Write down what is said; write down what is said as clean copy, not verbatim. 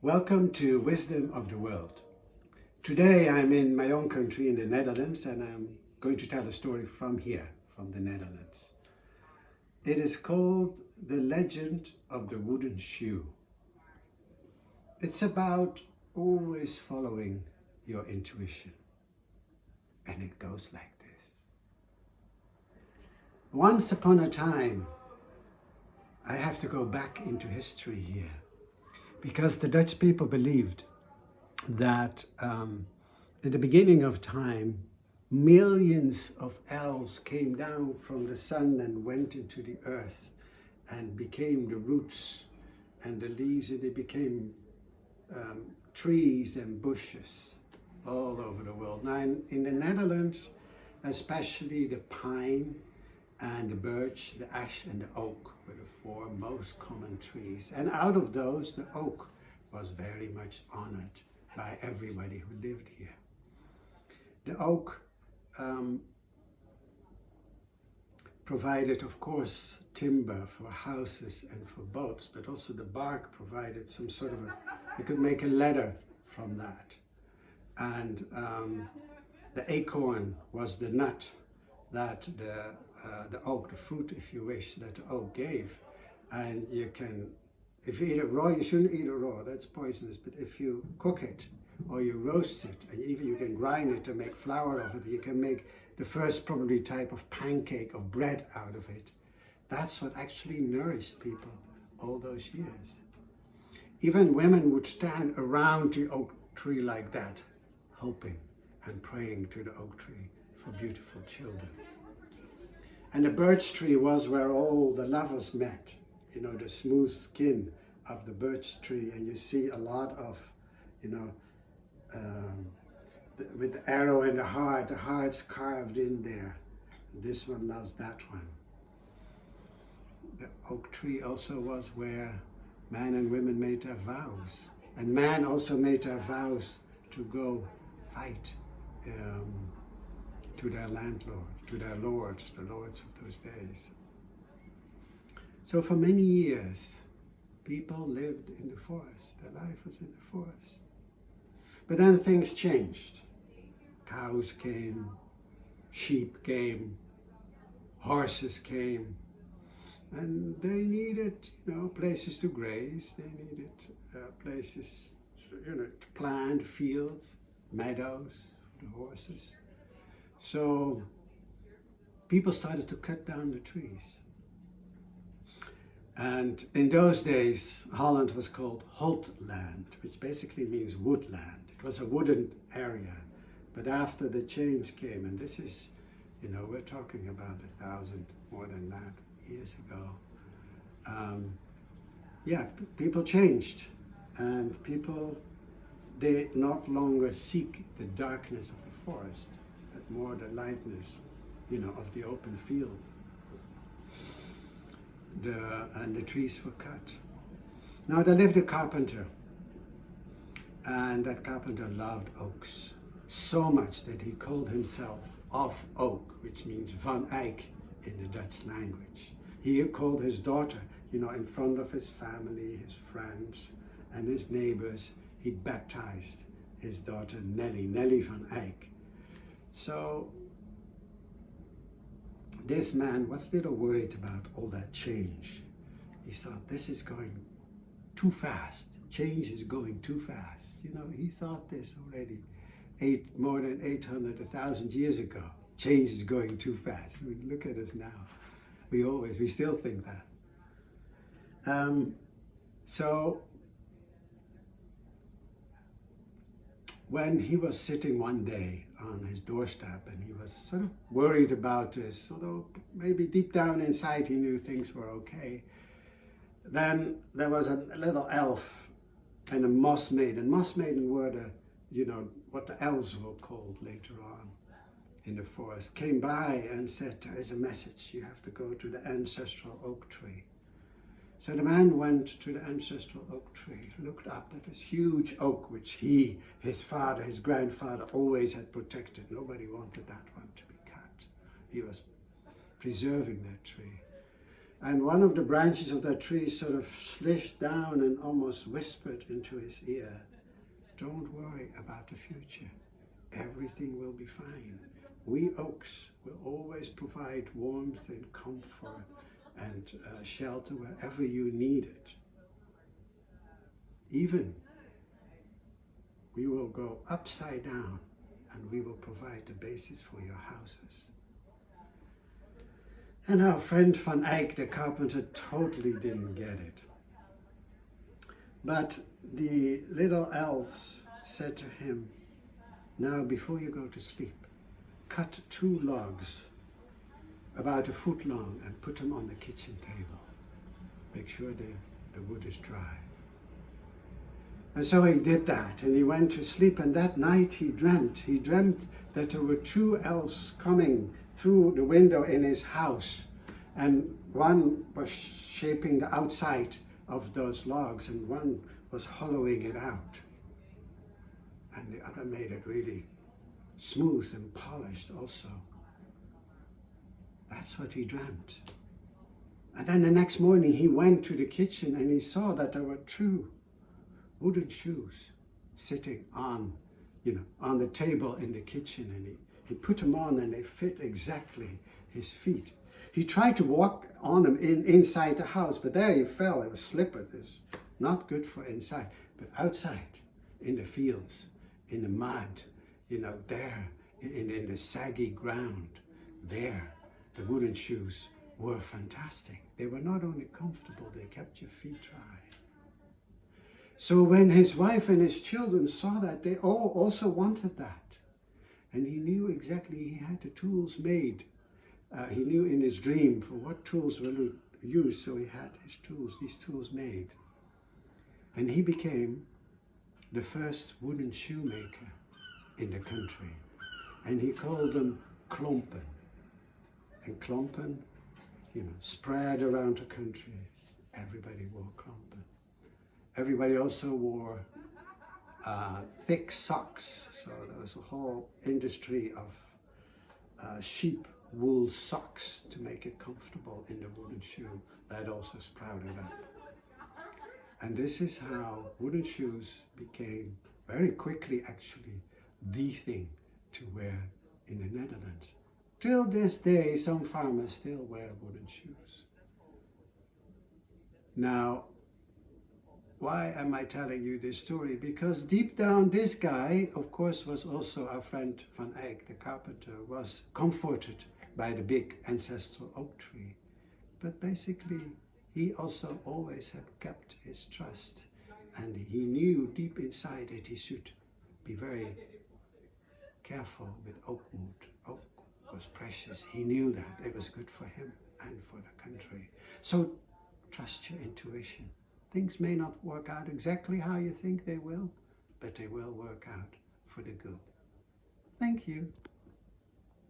Welcome to Wisdom of the World. Today I'm in my own country in the Netherlands and I'm going to tell a story from here, from the Netherlands. It is called The Legend of the Wooden Shoe. It's about always following your intuition. And it goes like this. Once upon a time, I have to go back into history here, because the Dutch people believed that in the beginning of time, millions of elves came down from the sun and went into the earth and became the roots and the leaves, and they became trees and bushes all over the world. Now in the Netherlands, especially the pine and the birch, the ash and the oak were the four most common trees. And out of those, the oak was very much honored by everybody who lived here. The oak provided, of course, timber for houses and for boats, but also the bark provided some sort of you could make a ladder from that. And the acorn was the nut that the oak, the fruit, if you wish, that the oak gave. And you can, if you eat it raw, you shouldn't eat it raw, that's poisonous, but if you cook it or you roast it, and even you can grind it to make flour of it, you can make the first probably type of pancake or bread out of it. That's what actually nourished people all those years. Even women would stand around the oak tree like that, hoping and praying to the oak tree for beautiful children. And the birch tree was where all the lovers met. You know, the smooth skin of the birch tree, and you see a lot of, with the arrow and the heart's carved in there. This one loves that one. The oak tree also was where man and women made their vows. And man also made their vows to go fight to their landlord, to their lords, the lords of those days. So for many years, people lived in the forest. Their life was in the forest. But then things changed. Cows came, sheep came, horses came, and they needed, places to graze. They needed places, to plant fields, meadows for the horses. So people started to cut down the trees. And in those days, Holland was called Holtland, which basically means woodland. It was a wooden area. But after the change came, and this is, we're talking about 1,000, more than that, years ago. People changed. And people, they no longer seek the darkness of the forest, but more the lightness, of the open field. And the trees were cut. Now there lived a carpenter, and that carpenter loved oaks so much that he called himself Of Oak, which means Van Eyck in the Dutch language. He called his daughter, in front of his family, his friends, and his neighbors, he baptized his daughter Nelly Van Eyck. So this man was a little worried about all that change. He thought, this is going too fast. Change is going too fast. He thought this already more than 800, 1,000 years ago. Change is going too fast. I mean, look at us now. We still think that. So when he was sitting one day on his doorstep and he was sort of worried about this, although maybe deep down inside he knew things were okay, then there was a little elf and a moss maiden. Moss maiden were what the elves were called later on in the forest, came by and said, there is a message, you have to go to the ancestral oak tree. So the man went to the ancestral oak tree, looked up at this huge oak, which his father, his grandfather always had protected. Nobody wanted that one to be cut. He was preserving that tree. And one of the branches of that tree sort of slished down and almost whispered into his ear, "Don't worry about the future. Everything will be fine. We oaks will always provide warmth and comfort and shelter wherever you need it. Even we will go upside down and we will provide the basis for your houses." And our friend Van Eyck, the carpenter, totally didn't get it. But the little elves said to him, "Now, before you go to sleep, cut 2 logs about a foot long and put them on the kitchen table. Make sure the wood is dry." And so he did that, and he went to sleep, and that night he dreamt that there were 2 elves coming through the window in his house, and one was shaping the outside of those logs, and one was hollowing it out, and the other made it really smooth and polished also. That's what he dreamt. And then the next morning he went to the kitchen and he saw that there were 2 wooden shoes sitting on the table in the kitchen, and he put them on and they fit exactly his feet. He tried to walk on them inside the house, but there he fell. It was slippery. It was not good for inside. But outside, in the fields, in the mud, there, in the saggy ground, there, the wooden shoes were fantastic. They were not only comfortable, they kept your feet dry. So when his wife and his children saw that, they all also wanted that. And he knew exactly, he had the tools made. He knew in his dream for what tools were used, so he had these tools made. And he became the first wooden shoemaker in the country. And he called them klompen. And klompen, spread around the country. Everybody wore klompen. Everybody also wore thick socks. So there was a whole industry of sheep wool socks to make it comfortable in the wooden shoe. That also sprouted up. And this is how wooden shoes became very quickly actually the thing to wear in the Netherlands. Till this day, some farmers still wear wooden shoes. Now, why am I telling you this story? Because deep down, this guy, of course, was also our friend Van Eyck, the carpenter, was comforted by the big ancestral oak tree. But basically, he also always had kept his trust. And he knew deep inside that he should be very careful with oak wood. Oak was precious. He knew that. It was good for him and for the country. So trust your intuition. Things may not work out exactly how you think they will, but they will work out for the good. Thank you.